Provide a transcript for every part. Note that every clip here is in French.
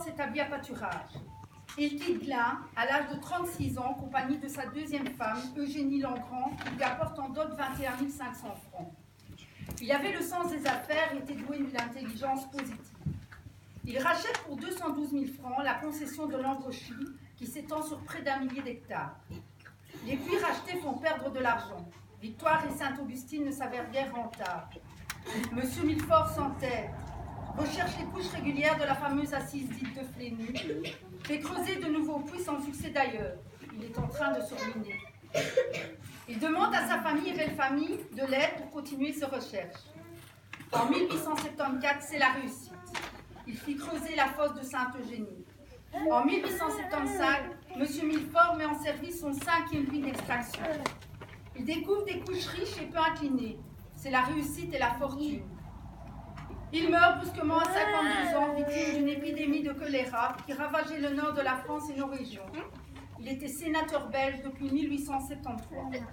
s'établit à pâturage. Il quitte Glun à l'âge de 36 ans, en compagnie de sa deuxième femme, Eugénie Langrand, qui lui apporte en dot 21 500 francs. Il avait le sens des affaires et était doué d'une intelligence positive. Il rachète pour 212 000 francs la concession de l'Angrochy, qui s'étend sur près d'1 millier d'hectares. Les puits rachetés font perdre de l'argent. Victoire et Sainte-Augustine ne s'avèrent guère rentables. Monsieur Millefort s'entête, recherche les couches régulières de la fameuse assise dite de Flénu, fait creuser de nouveaux puits sans succès d'ailleurs. Il est en train de se ruiner. Il demande à sa famille et belle-famille de l'aide pour continuer ses recherches. En 1874, c'est la réussite. Il fit creuser la fosse de Sainte-Eugénie. En 1875, M. Millefort met en service son 5e puits d'extraction. Il découvre des couches riches et peu inclinées. C'est la réussite et la fortune. Il meurt brusquement à 52 ans, victime d'une épidémie de choléra qui ravageait le nord de la France et nos régions. Il était sénateur belge depuis 1873.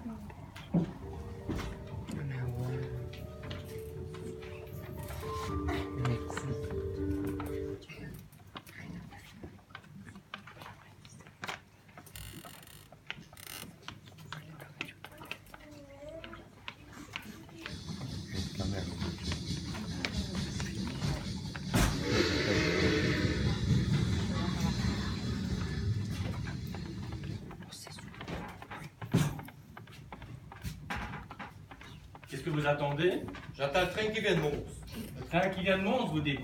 Qu'est-ce que vous attendez? J'attends le train qui vient de Mons. Le train qui vient de Mons, vous dites?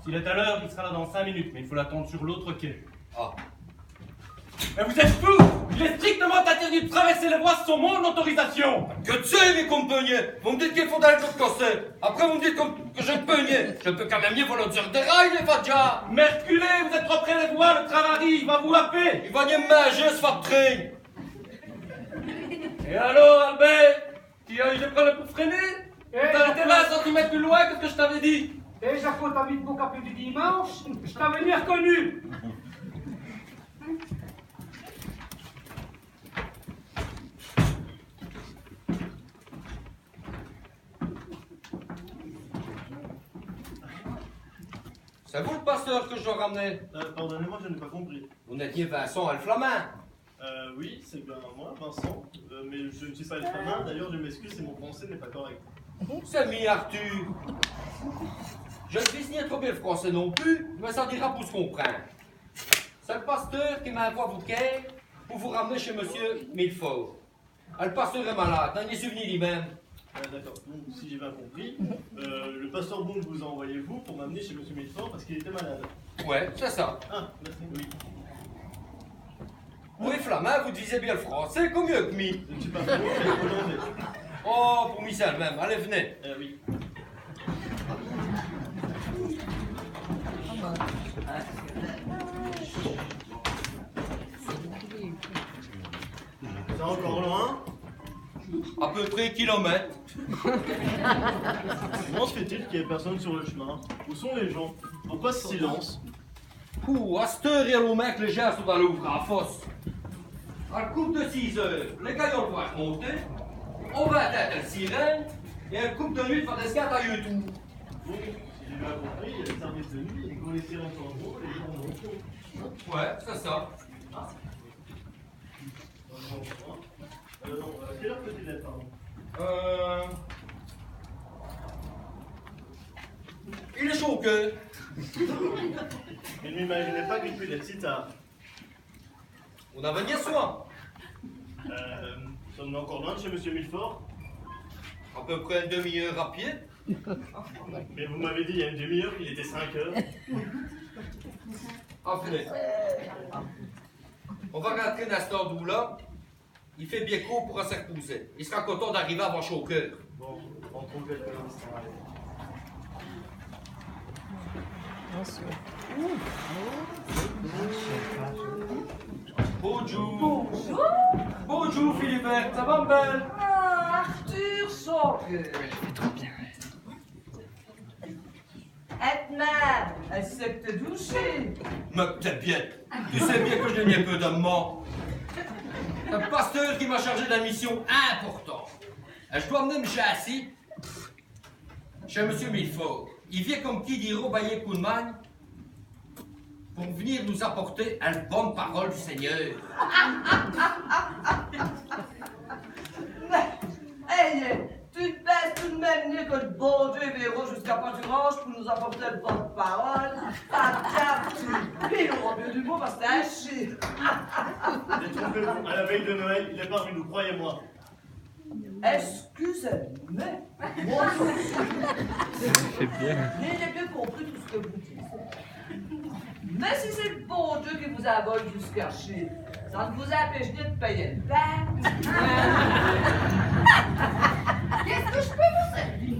S'il est à l'heure, il sera là dans 5 minutes, mais il faut l'attendre sur l'autre quai. Ah. Mais vous êtes fous! Il est strictement interdit de traverser les voies sans mon autorisation! Que tu sais, mes compagnons! Vous me dites qu'il faut aller de l'autre côté. Après, vous me dites que je peux nier. Je peux quand même nier volontaire des rails, les vadjas. Mais reculez, vous êtes trop près des voies, le train arrive, il va vous happer! Il va me manger, ce fat train. Et alors, Albert? J'ai pris le pour freiner? T'as été 20 cm plus loin que ce que je t'avais dit! Déjà quand t'as mis le beau capé du dimanche, je t'avais bien reconnu. C'est vous le pasteur que je dois ramener? Pardonnez-moi, je n'ai pas compris. Vous n'êtes ni Vincent Alflamin. Oui, c'est bien moi, Vincent. Mais je ne suis pas Alflamin. D'ailleurs, je m'excuse si mon français n'est pas correct. C'est mi Arthur. Je ne sais ni trop bien le français non plus, mais ça dira pour se comprendre. C'est le pasteur qui m'envoie vous quai pour vous ramener chez monsieur Millefort. Le pasteur est malade, il est souvenu lui-même. D'accord, donc si j'ai bien compris, le pasteur Bond vous a envoyé vous pour m'amener chez monsieur Millefort parce qu'il était malade. Ouais, c'est ça. Ah, merci, oui. Oui, Flamand, vous disiez bien le français, comme mieux que mi. Je ne suis pas flamand, je suis hollandais. Oh, pour mi, c'est le même. Allez, venez. Oui. C'est encore loin? À peu près kilomètre. Comment se fait-il qu'il n'y ait personne sur le chemin? Où sont les gens? Pourquoi ce silence? Ouh, à cette heure, il y a le mec, les gens sont allés ouvrir la fosse. À le coupe de 6 heures, les gagnants vont remonter, on va atteindre la sirène, et à le coupe de nuit, il faut des scats à eux tout. Donc, si j'ai bien compris, il y a le service de nuit, et quand les sirènes sont en haut, les gens vont au fond. Ouais, c'est ça. Ah. Non, quelle heure peut-il être, pardon? Il est chaud au cœur. Je ne m'imaginais pas qu'il puisse être si tard. On a venu soin. Sommes-nous encore loin de chez monsieur Millefort? À peu près une demi-heure à pied. Mais vous m'avez dit il y a une demi-heure qu'il était 5 heures. Ah, venez. On va rentrer dans cet endroit-là. Il fait bien court pour se reposer. Il sera content d'arriver avant chaud au cœur. Bon, rentrons quelques instants. Bonjour. Bonjour Philibert, ça va belle? Ah, Arthur, son cœur. Edna, elle sait que te doucher. Mais t'es bien. Tu sais bien que je n'ai peu de mort. Un pasteur qui m'a chargé d'une mission importante. Je dois emmener M. Assis chez M. Millefort. Il vient comme qui dit robailler coup de magne. pour venir nous apporter une bonne parole du Seigneur. Mais, hey, tu te baisses tout de même mieux que le bon Dieu verrou jusqu'à Pâturage pour nous apporter une bonne parole. Ah, tiens, pile au milieu du mot parce que c'est un chien. Détrompez-vous, à la veille de Noël, il est parmi nous, croyez-moi. Excusez-moi, moi aussi. J'ai bien compris tout ce que vous dites. Mais si c'est le bon Dieu qui vous a volé jusqu'à chez, ça ne vous empêche ni de payer le pain. Qu'est-ce que je peux vous servir?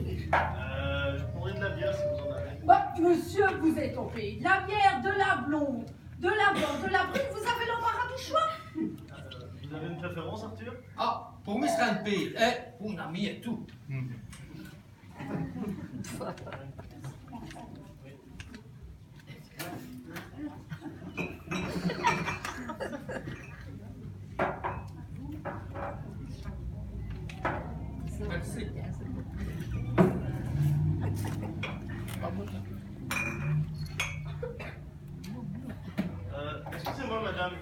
Je prendrai de la bière si vous en avez. Bah, monsieur, vous êtes au pays de la bière, de la blonde, de la blanche, de la brune, vous avez l'embarras du choix. Vous avez une préférence, Arthur? Ah, pour moi, ce sera une pire, pour une amie et tout. Merci. Excusez-moi, madame.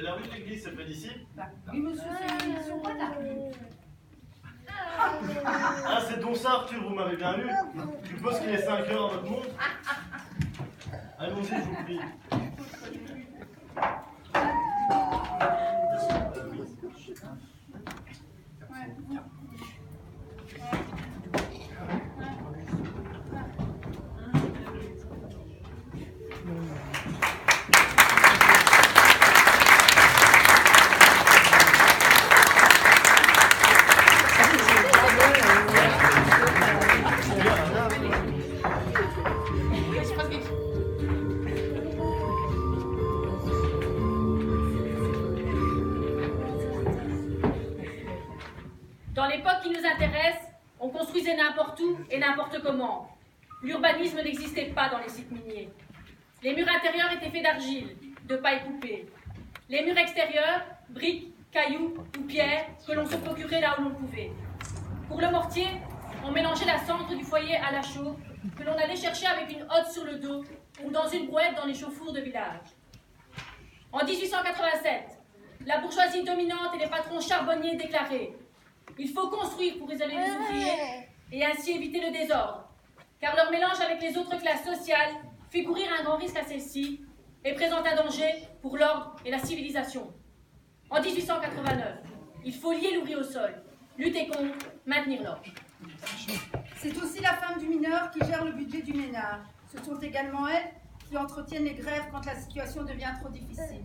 La rue de l'église, c'est près d'ici? Bah, oui, monsieur, c'est sur quoi la rue? Ah, c'est donc ça, Arthur, vous m'avez bien lu. Je suppose qu'il est 5 heures à votre montre. Allons-y, je vous prie. Dans l'époque qui nous intéresse, on construisait n'importe où et n'importe comment. L'urbanisme n'existait pas dans les sites miniers. Les murs intérieurs étaient faits d'argile, de paille coupée. Les murs extérieurs, briques, cailloux ou pierres que l'on se procurait là où l'on pouvait. Pour le mortier, on mélangeait la cendre du foyer à la chaux que l'on allait chercher avec une hotte sur le dos ou dans une brouette dans les chauffours de village. En 1887, la bourgeoisie dominante et les patrons charbonniers déclaraient: il faut construire pour isoler les ouvriers et ainsi éviter le désordre, car leur mélange avec les autres classes sociales fait courir un grand risque à celles-ci et présente un danger pour l'ordre et la civilisation. En 1889, il faut lier l'ouvrier au sol, lutter contre, maintenir l'ordre. C'est aussi la femme du mineur qui gère le budget du ménage. Ce sont également elles qui entretiennent les grèves quand la situation devient trop difficile.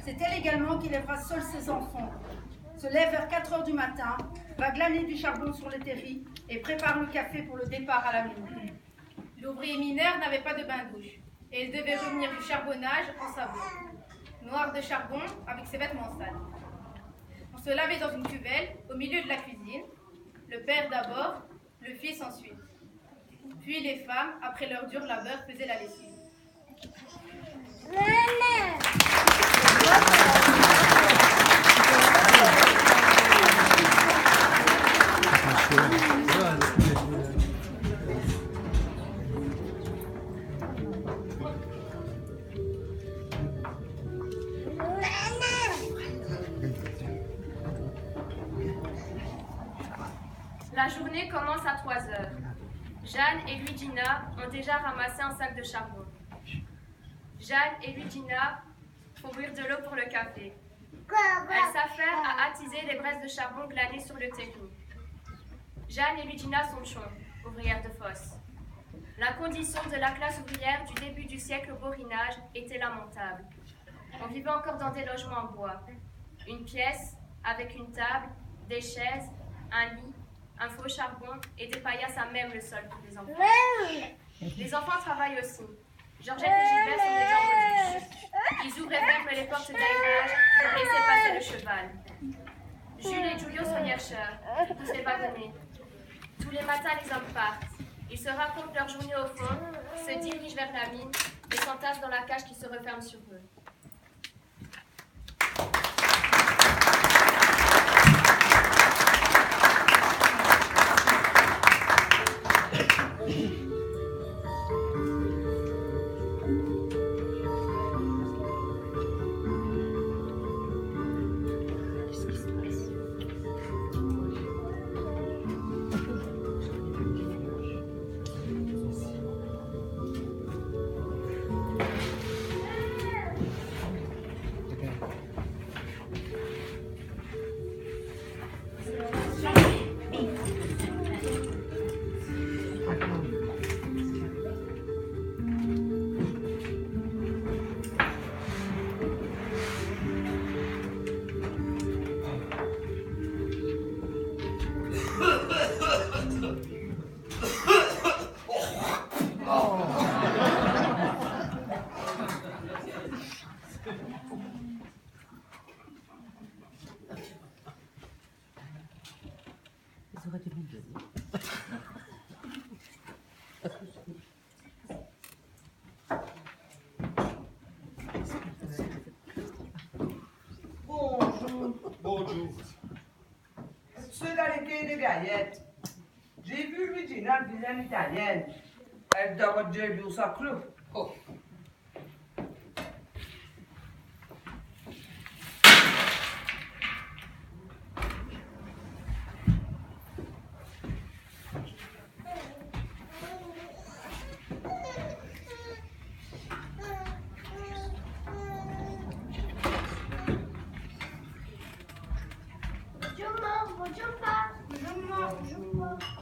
C'est elle également qui lèvera seule ses enfants, se lève vers 4 heures du matin, va glaner du charbon sur le terri et prépare le café pour le départ à la mine. L'ouvrier mineur n'avait pas de bain-douche et il devait revenir du charbonnage en savon, noir de charbon avec ses vêtements sales. On se lavait dans une cuvelle au milieu de la cuisine, le père d'abord, le fils ensuite. Puis les femmes, après leur dur labeur, faisaient la lessive. La journée commence à 3 heures. Jeanne et Luigina ont déjà ramassé un sac de charbon. Jeanne et Luigina font bouillir de l'eau pour le café. Elles s'affairent à attiser les braises de charbon glanées sur le terri. Jeanne et Luigina sont chons, ouvrières de fosse. La condition de la classe ouvrière du début du siècle au Borinage était lamentable. On vivait encore dans des logements en bois. Une pièce avec une table, des chaises, un lit, un faux charbon et des paillasses à même le sol pour les enfants. Les enfants travaillent aussi. Georgette et Gilbert sont des gens modestes. Ils ouvrent et ferment les portes d'aérage pour laisser passer le cheval. Jules et Giulio sont chercheurs, tous les wagonnets. Tous les matins, les hommes partent. Ils se racontent leur journée au fond, se dirigent vers la mine et s'entassent dans la cage qui se referme sur eux. Bonjour. Ceux dans les quais de Gaillette. J'ai vu Luigina, une vilaine italienne. Elle doit déjà vu au sacre. Oh.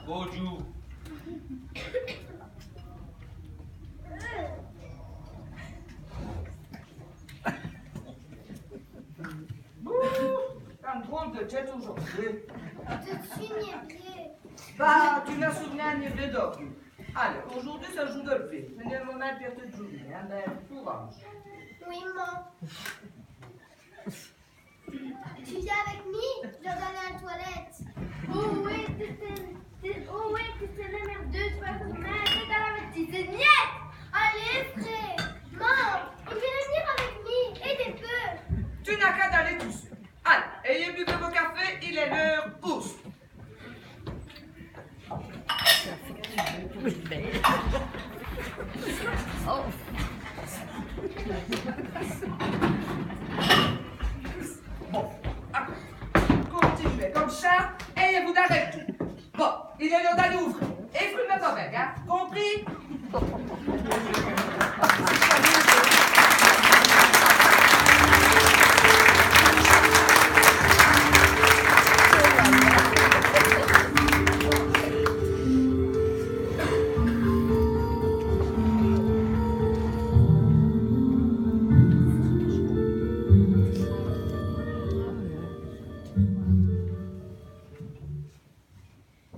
Bonjour. T'as une drôle de tête aujourd'hui. Je suis niéblée. Bah, tu l'as souvenu à niébler d'or. Allez, aujourd'hui, c'est un jour de lever. Venez le moment de perdre de journée. Hein, ben, courage. Oui, maman. Tu viens avec moi? Je dois aller à la toilette. Oh oui, c'est la merdeuse, pas pour ma tête à la petite niette. Allez, frère. Maman, il vient venir avec moi. Aidez peu. Tu n'as qu'à d'aller tout seul. Allez, ayez bu de vos cafés, il est l'heure, pousse. Bon, continuez comme ça, ayez-vous d'arrêter. Bon, il est l'heure d'aller ouvrir. Et fumez pas avec, hein, compris?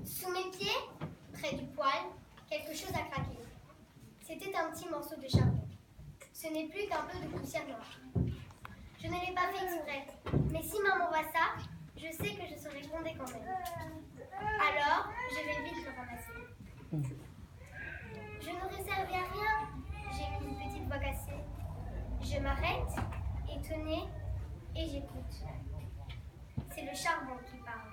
Sous mes pieds, près du poêle, quelque chose a craqué. C'était un petit morceau de charbon. Ce n'est plus qu'un peu de poussière noire. Je ne l'ai pas fait exprès, mais si maman voit ça, je sais que je serai grondée quand même. Alors, je vais vite le ramasser. Je n'aurais servi à rien. J'ai mis une petite voix cassée. Je m'arrête, étonnée, et j'écoute. C'est le charbon qui parle.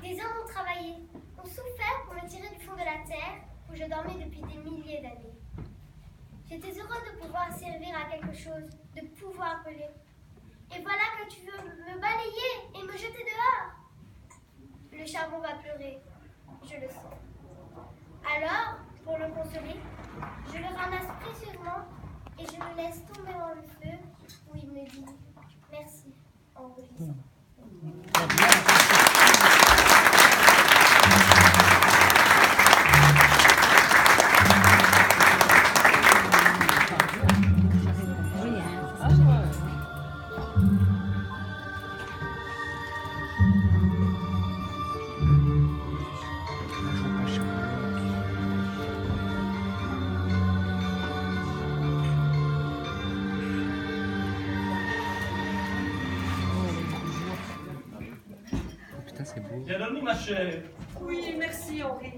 Des hommes ont travaillé, ont souffert pour me tirer du fond de la terre où je dormais depuis des milliers d'années. J'étais heureuse de pouvoir servir à quelque chose, de pouvoir brûler. Et voilà que tu veux me balayer et me jeter dehors. Le charbon va pleurer, je le sens. Alors, pour le consoler, je le ramasse précieusement et je le laisse tomber dans le feu où il me dit merci en rougissant. Bien dormi, ma chère. Oui, merci Henri.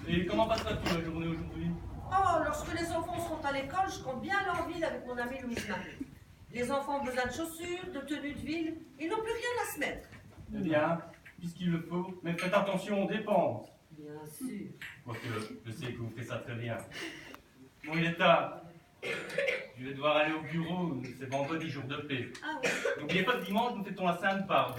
Et comment passera-t-il la journée aujourd'hui? Oh, lorsque les enfants seront à l'école, je compte bien leur ville avec mon amie Louise-Marie. Les enfants ont besoin de chaussures, de tenues de ville, ils n'ont plus rien à se mettre. Eh bien, puisqu'il le faut, mais faites attention aux dépenses. Bien sûr. Quoique, je sais que vous faites ça très bien. Bon, il est tard. Je vais devoir aller au bureau, c'est vendredi, jour de paix. Ah oui. N'oubliez pas que dimanche, nous fêtons la Sainte Barbe.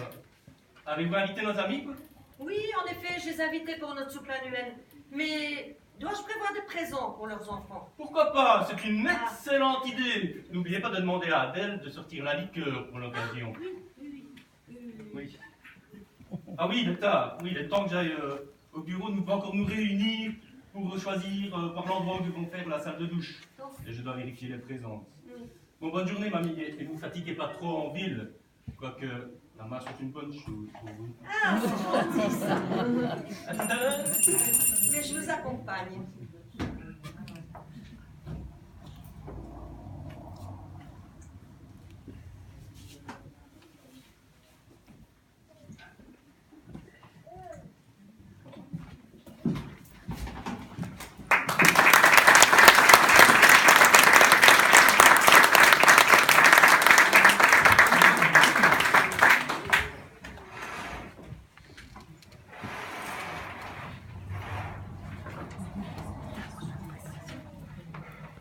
Avez-vous invité nos amis, quoi? Oui, en effet, je les ai invités pour notre soupe annuelle. Mais dois-je prévoir des présents pour leurs enfants? Pourquoi pas? C'est une excellente idée. N'oubliez pas de demander à Adèle de sortir la liqueur pour l'occasion. Oui. Ah oui, il est tard. Oui, il est temps que j'aille au bureau. Nous devons encore nous réunir pour choisir par l'endroit où nous devons faire la salle de douche. Et je dois vérifier les présences. Bon, bonne journée, mamie. Et vous fatiguez pas trop en ville. Quoique la marche est une bonne chose pour vous. Ah, c'est gentil ça. À tout à l'heure. Mais je vous accompagne.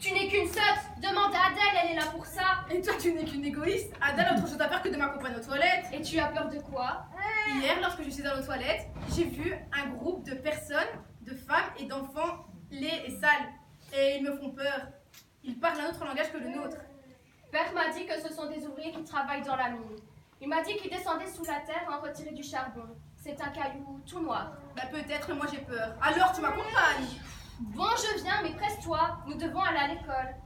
Tu n'es qu'une sotte. Demande à Adèle, elle est là pour ça. Et toi, tu n'es qu'une égoïste. Adèle a autre chose à faire que de m'accompagner aux toilettes. Et tu as peur de quoi? Hier, lorsque je suis allée aux toilettes, j'ai vu un groupe de personnes, de femmes et d'enfants laids et sales. Et ils me font peur. Ils parlent un autre langage que le nôtre. Père m'a dit que ce sont des ouvriers qui travaillent dans la mine. Il m'a dit qu'ils descendaient sous la terre en retirer du charbon. C'est un caillou tout noir. Bah peut-être, mais moi j'ai peur. Alors tu m'accompagnes. Bon, je viens, mais presse-toi. Nous devons aller à l'école.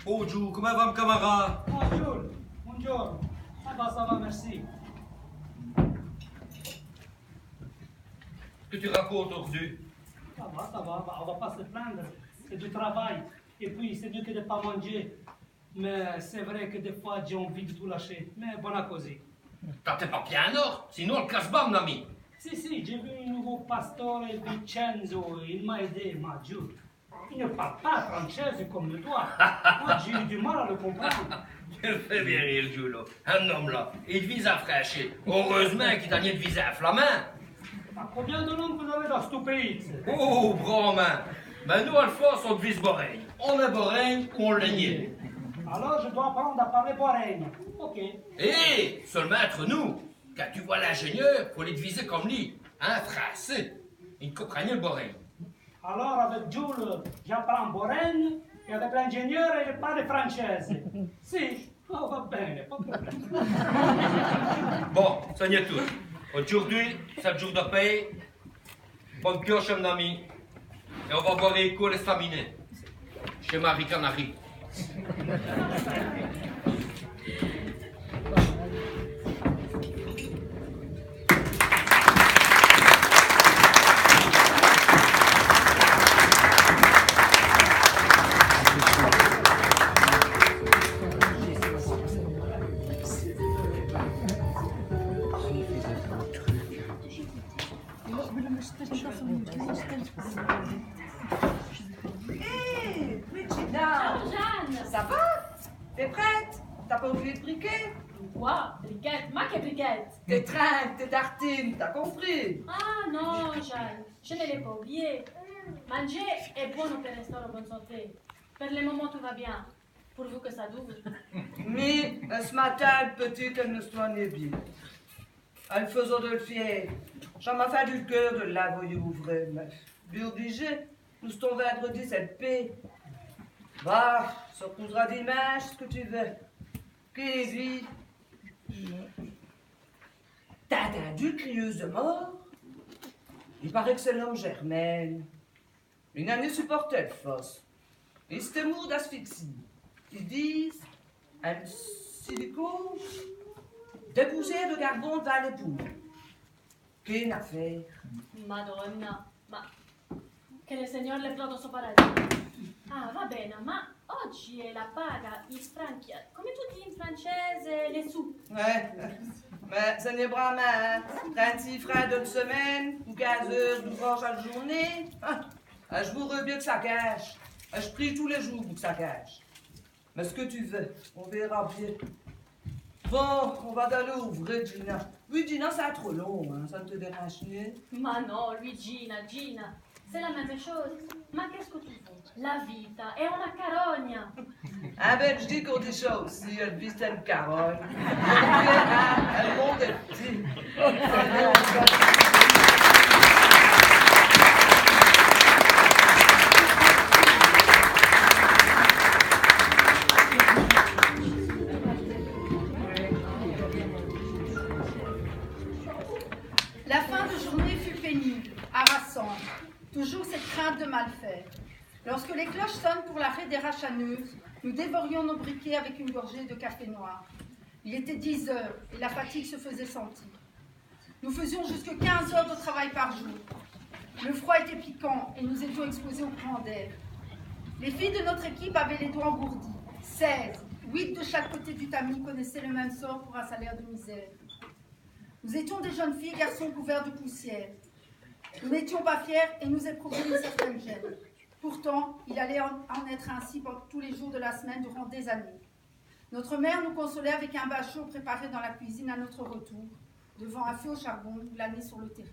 Bonjour, comment va, mon camarade? Bonjour, bonjour. Ça va, merci. Qu'est-ce que tu racontes aujourd'hui? Ça va, on va pas se plaindre. C'est du travail. Et puis, c'est mieux que de ne pas manger. Mais c'est vrai que des fois, j'ai envie de tout lâcher. Mais bon à causer. T'as tes papiers en or, sinon on le casse pas, mon ami. Si, j'ai vu un nouveau pastore Vincenzo. Il m'a aidé, m'a dit. Il ne parle pas français comme le doigt. Moi, j'ai eu du mal à le comprendre. Tu le fais bien rire, Giulio. Un homme là, il vise à fraîcher. Heureusement qu'il t'a rien de viser à flamand. Combien de langues vous avez dans ce pays? Oh, brahman. Ben nous, Alphonse, on vise Boreigne. On est Boreigne ou on le nie. Alors, je dois apprendre à parler Boreigne. Ok. Hé, seulement entre nous. Quand tu vois l'ingénieur, faut les diviser comme lui. Un français. Il comprend le Boreigne. Alors, avec Jules, j'apprends Boreigne, et avec l'ingénieur, il parle français. Si, on va bien, pas de problème. Bon, ça y est tout. Aujourd'hui, c'est le jour de paye. Bonne pioche, mon ami. Et on va boire les coups estaminés. Chez Marie Canary. Hé, Regina! Jeanne! Ça va? T'es prête? T'as pas oublié de briquer? Quoi? Briquette? Ma que briquette? Tes trinques, tes tartines, t'as compris? Ah non, Jeanne, je ne l'ai pas oublié. Manger est bon pour rester en bonne santé. Pour le moment, tout va bien. Pourvu que ça double. Mais ce matin, petite, elle ne se soignait bien. Elle faisait de le fier. J'en m'a fallu le cœur de l'envoyer ouvrir, mais lui obligé. Nous sommes vendredi, cette paix. Bah, ça reposera dimanche, ce que tu veux. Kévi. T'as entendu crieuse de mort? Il paraît que c'est l'homme Germaine. Une année supportait le fosse. Et c'était mort d'asphyxie. Ils disent un silico, des poussières de carbone vers les poules. Qu'une affaire. Madonna, ma che il Signore le plata suo paradis. Ah, va bene, ma oggi è la paga in franchi. Come tu dis in francese, les sous? Ouais, mais ça n'est pas mal. 36 francs d'une semaine, ou 15 heures d'ouvrage à la journée. Ah, je vous bien que ça cache. Ah, je prie tous les jours pour que ça cache. Mais ce que tu veux, on verra bien. Bon, on va aller ouvrir, Gina. Oui, Gina, c'est trop long, hein. Ça ne te dérange ni? Ma no, lui Gina, c'est la même chose. Ma qu'est-ce que tu veux? La vita è una carogna. Ah ben, je dis qu'on dit ça aussi, elle vit une carogne. Elle monte des petits. pour l'arrêt des rachaneuses, nous dévorions nos briquets avec une gorgée de café noir. Il était 10 heures et la fatigue se faisait sentir. Nous faisions jusque 15 heures de travail par jour. Le froid était piquant et nous étions exposés au courant d'air. Les filles de notre équipe avaient les doigts engourdis. 16, 8 de chaque côté du tamis connaissaient le même sort pour un salaire de misère. Nous étions des jeunes filles et garçons couverts de poussière. Nous n'étions pas fiers et nous éprouvions une certaine gêne. Pourtant, il allait en être ainsi pour tous les jours de la semaine durant des années. Notre mère nous consolait avec un bain chaud préparé dans la cuisine à notre retour, devant un feu au charbon glané sur le terrain.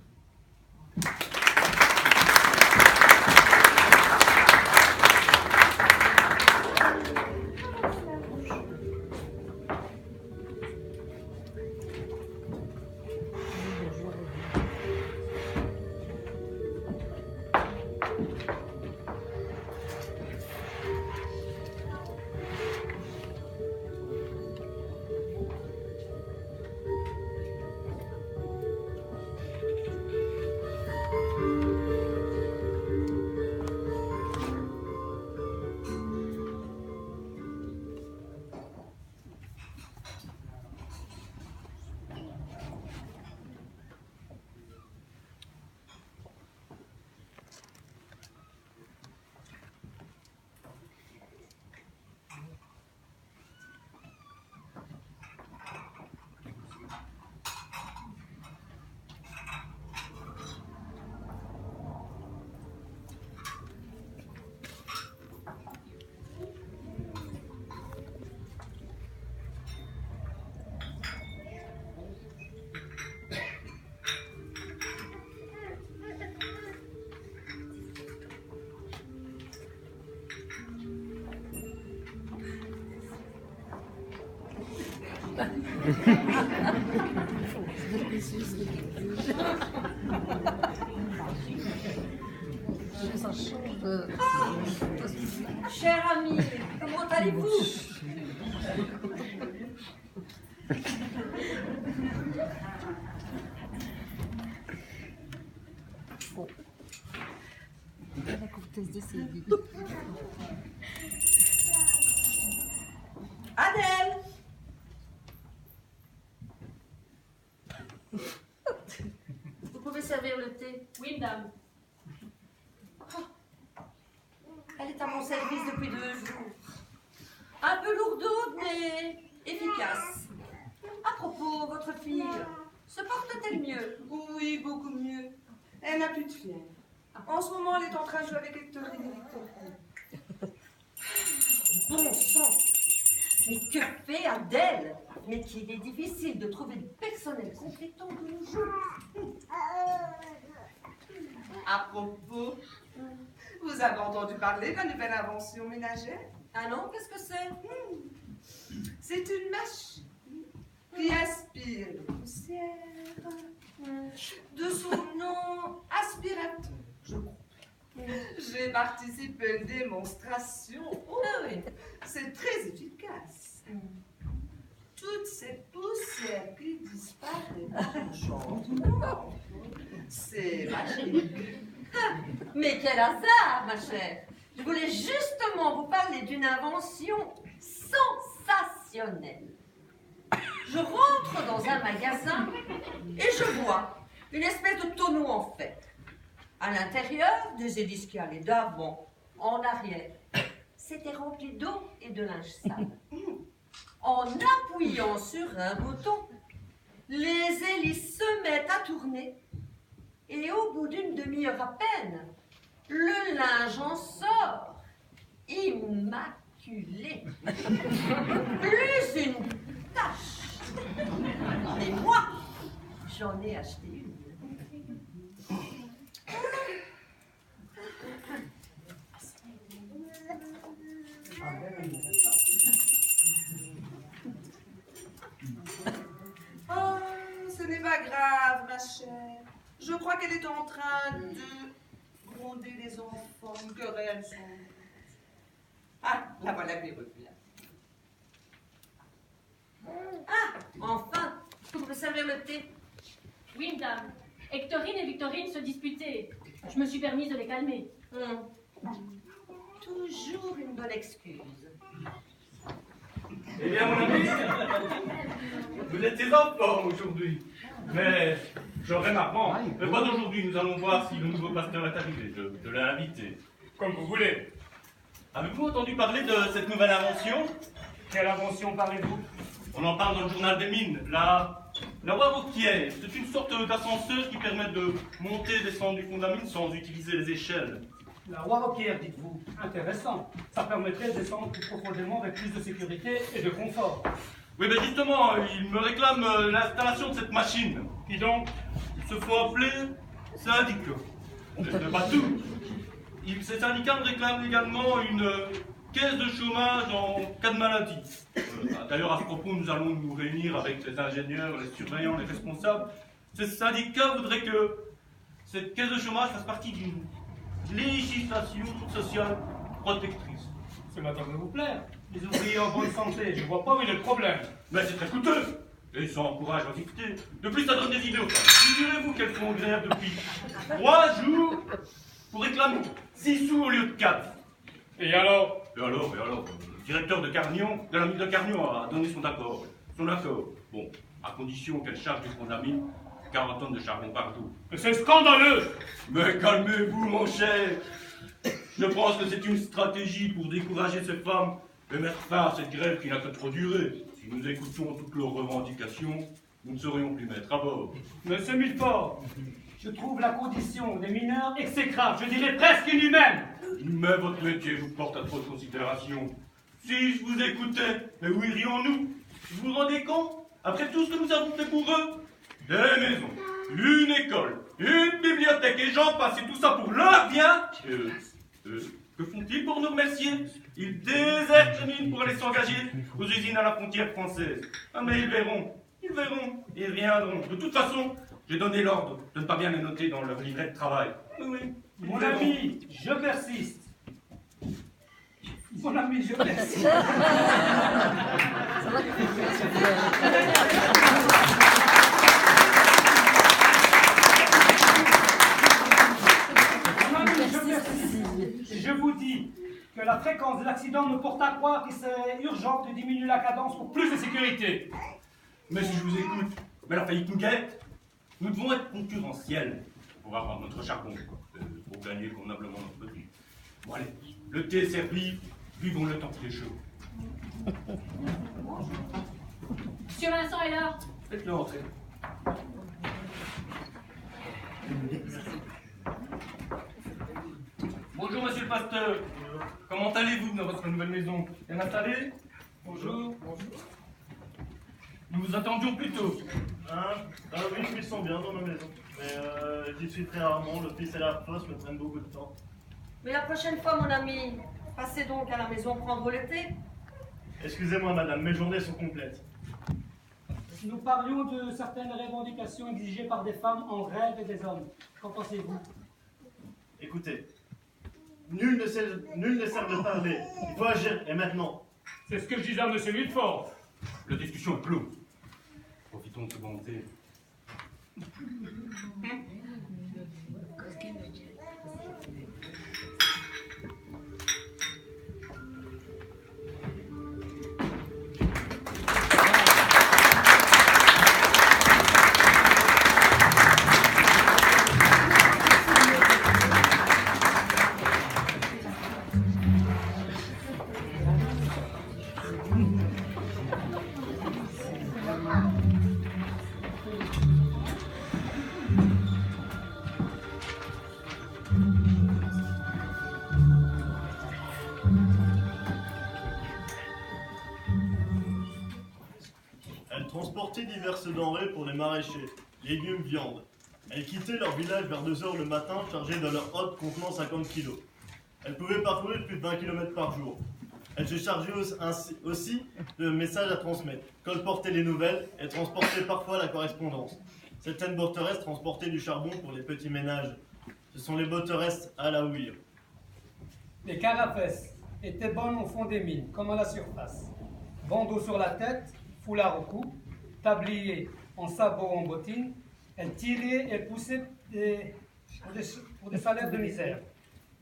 Cher ami, comment allez-vous? La comtesse de Séville. Adèle! Vous pouvez servir le thé? Oui, madame. Elle est à mon service depuis 2 jours. Un peu lourdaude, mais efficace. À propos, votre fille, se porte-t-elle mieux? Oui, beaucoup mieux. Elle n'a plus de fièvre. En ce moment, elle est en train de jouer avec Hectorine et Victorine. Bon sang! Mais que fait Adèle? Mais qu'il est difficile de trouver du personnel compétent de nos jours. À propos, vous avez entendu parler de la nouvelle invention ménagère? Ah non, qu'est-ce que c'est? C'est une machine qui aspire les poussières de son nom aspirateur, je crois. J'ai participé à une démonstration. Oh, oui. C'est très efficace. Toutes ces poussières qui disparaissent dans le chambre, c'est magique. Mais quel hasard, ma chère! Je voulais justement vous parler d'une invention sensationnelle. Je rentre dans un magasin et je vois une espèce de tonneau en fait. À l'intérieur, des hélices qui allaient d'avant, en arrière. C'était rempli d'eau et de linge sale. En appuyant sur un bouton, les hélices se mettent à tourner. Et au bout d'une demi-heure à peine, le linge en sort, immaculé. Plus une tache. Mais moi, j'en ai acheté une. Oh, ce n'est pas grave, ma chère. Je crois qu'elle est en train de gronder les enfants, une querelle sans doute. Ah, la voilà qui est revenue là. Ah, enfin, vous pouvez servir le thé. Oui, madame. Hectorine et Victorine se disputaient. Je me suis permise de les calmer. toujours une bonne excuse. Eh bien, mon ami, vous étiez en forme aujourd'hui. Mais j'aurais marrant. Mais pas d'aujourd'hui, nous allons voir si le nouveau pasteur est arrivé. Je l'ai invité. Comme vous voulez. Avez-vous entendu parler de cette nouvelle invention? Quelle invention parlez-vous? On en parle dans le journal des mines. La Warrockière, c'est une sorte d'ascenseur qui permet de monter et descendre du fond de la mine sans utiliser les échelles. La Warrockière, dites-vous. Intéressant. Ça permettrait de descendre plus profondément avec plus de sécurité et de confort. Oui, mais justement, il me réclame l'installation de cette machine. Qui donc? Ils se font appeler syndicats. Ce n'est pas tout. Ces syndicats me réclament également une caisse de chômage en cas de maladie. D'ailleurs, à ce propos, nous allons nous réunir avec les ingénieurs, les surveillants, les responsables. Ces syndicats voudraient que cette caisse de chômage fasse partie d'une législation sociale protectrice. Cela devrait vous plaire. Les ouvriers en bonne santé, je ne vois pas où est le problème. Mais c'est très coûteux. Et ça encourage l'activité. De plus, ça donne des idées aux femmes. Figurez-vous qu'elles font grève depuis 3 jours pour réclamer 6 sous au lieu de 4. Et alors? Le directeur de Carnion, de la mine de Carnion a donné son accord. Bon, à condition qu'elle charge du fond de la mine 40 tonnes de charbon par jour. Mais c'est scandaleux! Mais calmez-vous, mon cher. Je pense que c'est une stratégie pour décourager ces femmes et mettre fin à cette grève qui n'a que trop duré. Si nous écoutions toutes leurs revendications, nous ne serions plus maîtres à bord. Monsieur Milford, je trouve la condition des mineurs exécrable, je dirais presque inhumaine. Mais votre métier vous porte à trop de considération. Si je vous écoutais, mais où irions-nous? Vous vous rendez compte? Après tout ce que nous avons fait pour eux? Des maisons, une école, une bibliothèque, et j'en passe, et tout ça pour leur bien. Que font-ils pour nous remercier? Ils désertent les mines pour aller s'engager aux usines à la frontière française. Ah mais ils verront, ils viendront. De toute façon, j'ai donné l'ordre de ne pas bien les noter dans leur livret de travail. Oui, Mon ami, je persiste. Mon ami, je persiste. Je vous dis que la fréquence de l'accident me porte à croire qu'il serait urgent de diminuer la cadence pour plus de sécurité. Mais si je vous écoute, mais la faillite nous guette. Nous devons être concurrentiels pour avoir notre charbon, pour gagner convenablement notre vie. Bon allez, le thé est servi, buvons le temps qu'il est chaud. Monsieur Vincent est là. Faites-le entrer. Bonjour, monsieur le pasteur. Comment allez-vous dans votre nouvelle maison? Bien installé? Bonjour. Nous vous attendions plus tôt. Oui, je me sens bien dans ma maison. Mais j'y suis très rarement, le fils et la fosse me prennent beaucoup de temps. Mais la prochaine fois, mon ami, passez donc à la maison prendre le thé. Excusez-moi, madame, mes journées sont complètes. Nous parlions de certaines revendications exigées par des femmes en grève et des hommes. Qu'en pensez-vous? Écoutez, nul ne sert de parler. Il faut agir, et maintenant. C'est ce que je disais à M. Milford. La discussion est close. Profitons de ce bon thé. Elles transportaient diverses denrées pour les maraîchers, légumes, viande. Elles quittaient leur village vers 2 heures le matin chargées de leur hotte contenant 50 kilos. Elles pouvaient parcourir plus de 20 km par jour. Elles se chargeaient aussi de messages à transmettre, colportaient les nouvelles et transportaient parfois la correspondance. Certaines botteresses transportaient du charbon pour les petits ménages. Ce sont les botteresses à la houille. Les carafesses étaient bonnes au fond des mines, comme à la surface. Bandeau sur la tête, foulard au cou, tablier en sabot ou en bottines, elles tiraient et poussaient pour des salaires de misère.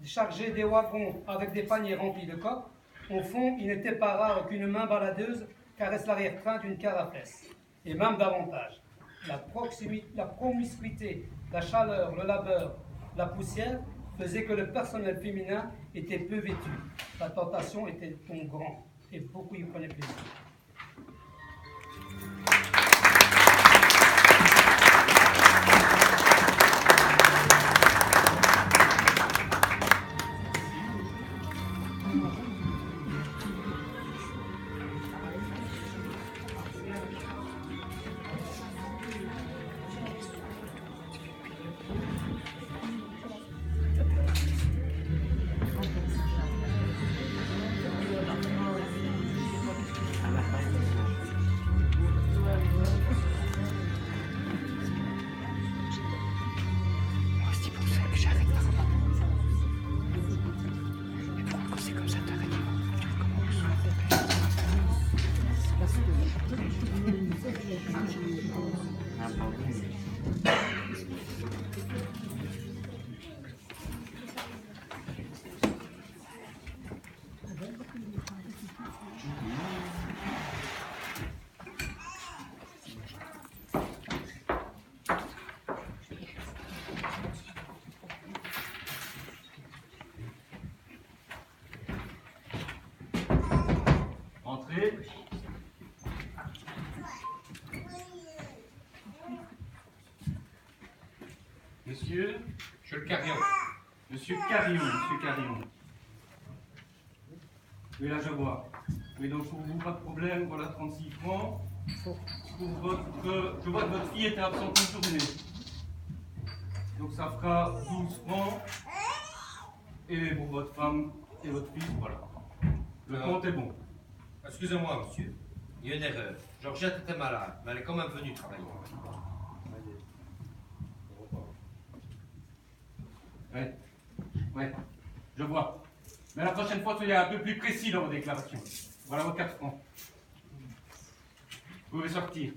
charger des wagons avec des paniers remplis de coques. Au fond, il n'était pas rare qu'une main baladeuse caresse l'arrière-train d'une carafesse. Et même davantage. La promiscuité, la chaleur, le labeur, la poussière faisaient que le personnel féminin était peu vêtu. La tentation était donc grande et beaucoup y prenaient plaisir. Entrez. Monsieur le Carillon. Monsieur Carillon. Oui, là, je vois. Oui, donc pour vous, pas de problème. Voilà, 36 francs. Pour votre... Je vois que votre fille était absente une journée. Donc ça fera 12 francs. Et pour votre femme et votre fils, voilà. Le compte est bon. Excusez-moi, monsieur. Il y a une erreur. Georgette était malade, mais elle est quand même venue travailler. Ouais, je vois. Mais la prochaine fois, soyez un peu plus précis dans vos déclarations. Voilà vos 4 francs. Vous pouvez sortir.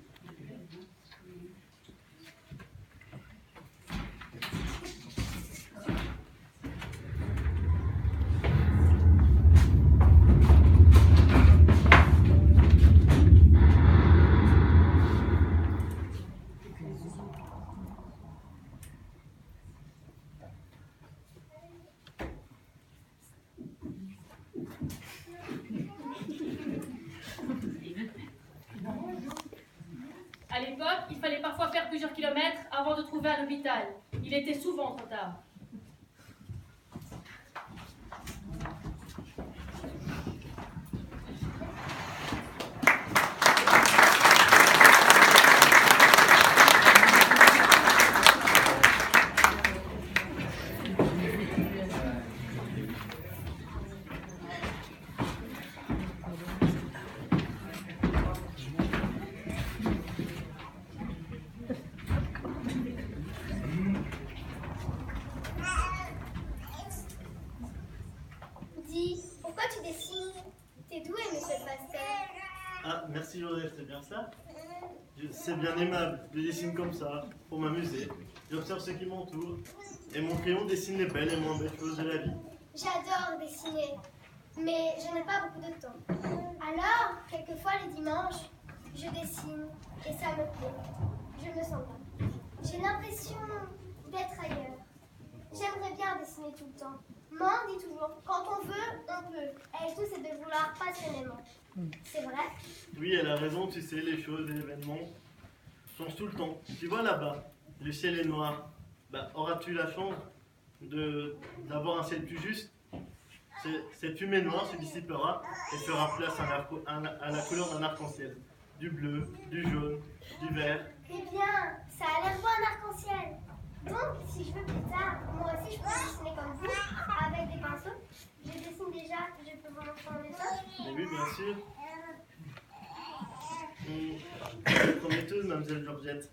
À l'époque, il fallait parfois faire plusieurs kilomètres avant de trouver un hôpital. Il était souvent trop tard. Pourquoi tu dessines? T'es doué, monsieur le pasteur. Ah, merci Joseph, c'est bien ça? C'est bien aimable, je dessine comme ça, pour m'amuser. J'observe ce qui m'entoure, et mon crayon dessine les belles et moins belles choses de la vie. J'adore dessiner, mais je n'ai pas beaucoup de temps. Alors, quelquefois les dimanches, je dessine, et ça me plaît. Je me sens bien. J'ai l'impression d'être ailleurs. J'aimerais bien dessiner tout le temps. Maman dit toujours, quand on veut, on peut. Et tout, c'est de vouloir passionnément. C'est vrai? Oui, elle a raison, tu sais, les choses, les événements changent tout le temps. Tu vois là-bas, le ciel est noir. Bah, auras-tu la chance d'avoir un ciel plus juste? Cette fumée noire se dissipera et fera place à la couleur d'un arc-en-ciel. Du bleu, du jaune, du vert. Eh bien, ça a l'air beau un arc-en-ciel. Donc, si je veux plus tard, moi aussi je peux dessiner comme vous, avec des pinceaux. Je dessine déjà, je peux vous montrer en dessin. Oui, bien sûr. Prometteuse, mademoiselle Georgette.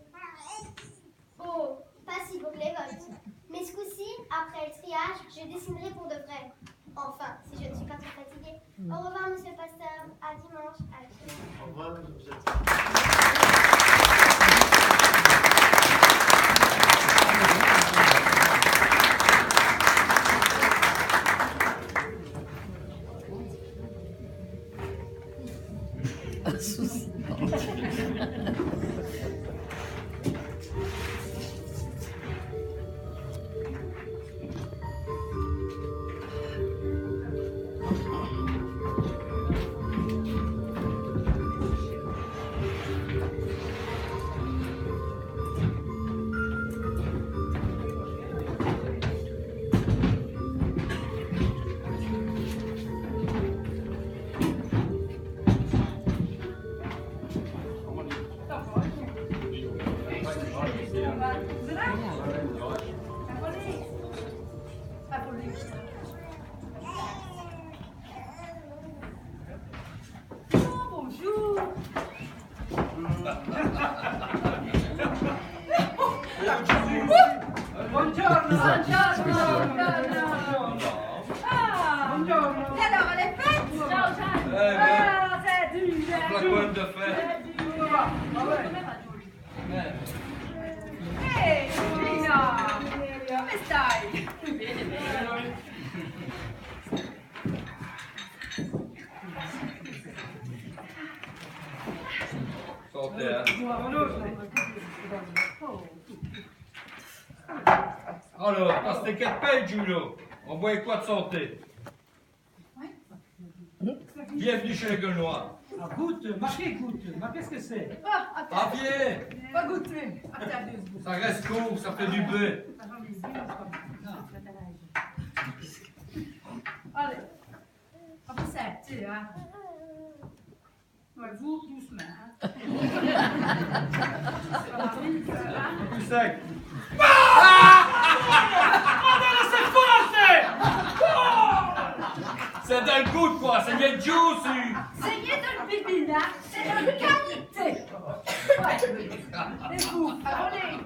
Oh, pas si beau que les vôtres. Mais ce coup-ci, après le triage, je dessinerai pour de vrai. Enfin, si je ne suis pas trop fatiguée. Au revoir, monsieur le pasteur. À dimanche. À dimanche. Au revoir, Georgette. souci. Et alors, elle est faite? Ciao, Jeanne. Ah, c'est du Flacon de fer. Ehi, Gina! Come stai? Bene, bene. Santé, hein. Alors, t'as c'était quelle pelle, Julio? On boit quoi de santé? Bienvenue chez les Gueules Noires. Ah, goûte, marquez goûte. Mais qu'est-ce que c'est? Ah, viens! Pas goûter. Attends, 2 secondes. Ça reste court, ça fait du blé. Allez. Ah, vous savez, hein? Ouais, vous, doucement, hein? Plus sec. C'est d'un goût, quoi. C'est bien juicy. C'est bien de le bébé, là. C'est de la qualité. Ouais. Et vous, allez.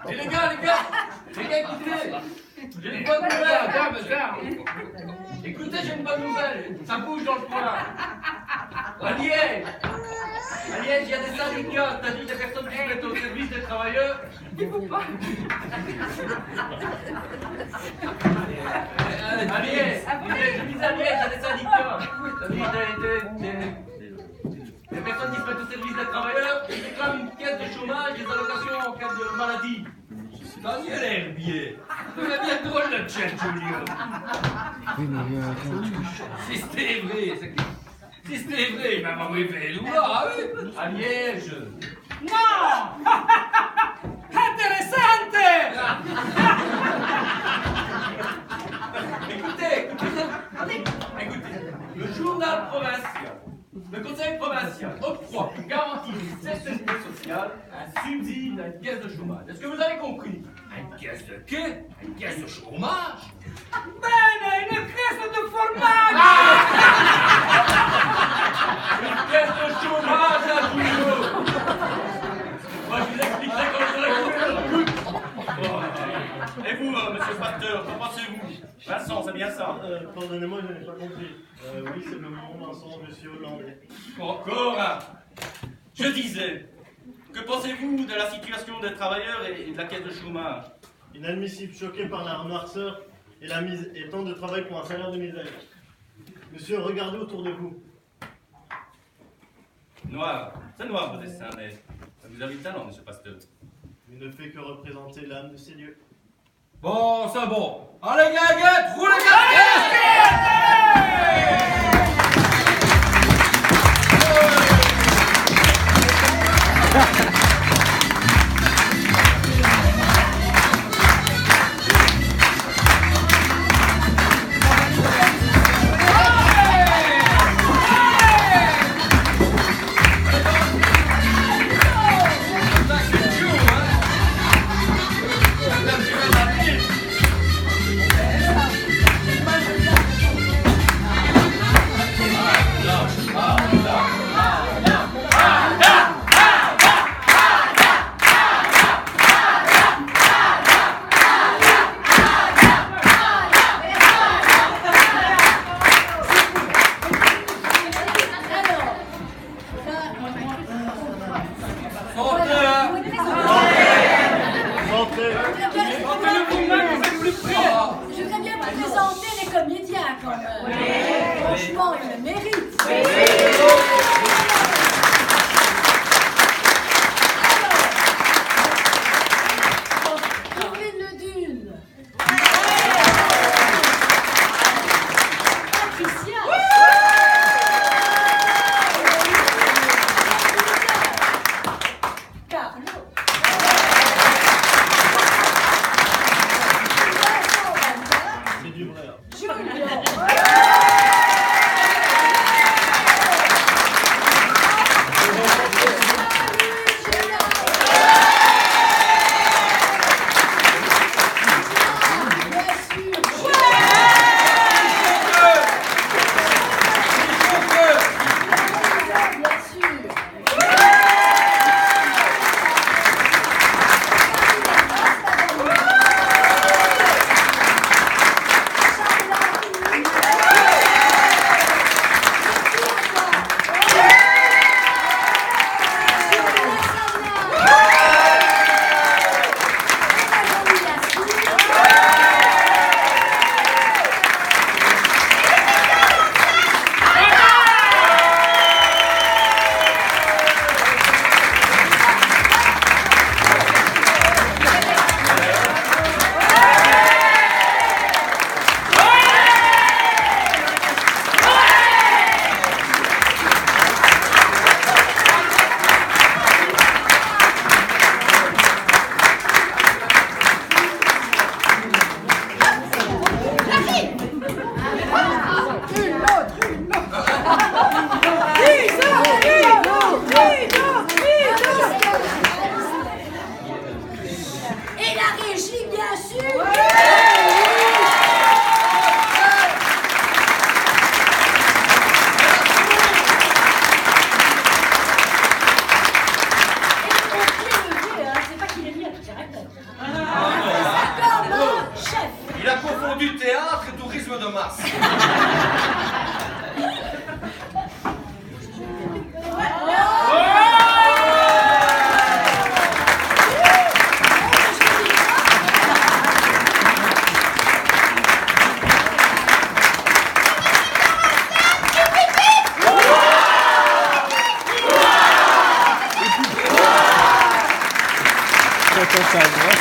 Et les gars, écoutez. J'ai une bonne nouvelle. Écoutez, j'ai une bonne nouvelle. Ça bouge dans le coin. À Liège, il y a des syndicats, c'est-à-dire des personnes qui se mettent au service des travailleurs. À Liège, je dis à Liège, il y a des syndicats, c'est-à-dire des personnes qui se mettent au service des travailleurs et réclament une caisse de chômage, des allocations en cas de maladie. Daniel Herbier, c'est bien drôle le tien, Julio. Si c'était vrai, si c'était vrai, il m'a arrivé là, oui, à Liège. Non! Intéressante! Écoutez, le journal provincial, le conseil provincial octroie pour garantir une sécurité sociale un subside à une caisse de chômage. Est-ce que vous avez compris? Une caisse de quai? Une caisse de chômage? Bene, une caisse de fromage! Une caisse de chômage à Julio! Moi, je vous expliquerai comment ça va. Et vous, monsieur Pasteur, qu'en pensez-vous? Vincent, c'est bien ça? Pardonnez-moi, je n'ai pas compris. Oui, c'est le nom Vincent, monsieur Hollandais. Encore un. Je disais, que pensez-vous de la situation des travailleurs et de la caisse de chômage? Inadmissible, choqué par la noirceur et la mise et tant de travail pour un salaire de misère. Monsieur, regardez autour de vous. Noir, c'est noir vos dessins, mais vous avez le talent, monsieur Pasteur. Il ne fait que représenter l'âme de ces lieux. Bon, c'est bon. Allez, gaguette, roule les ça,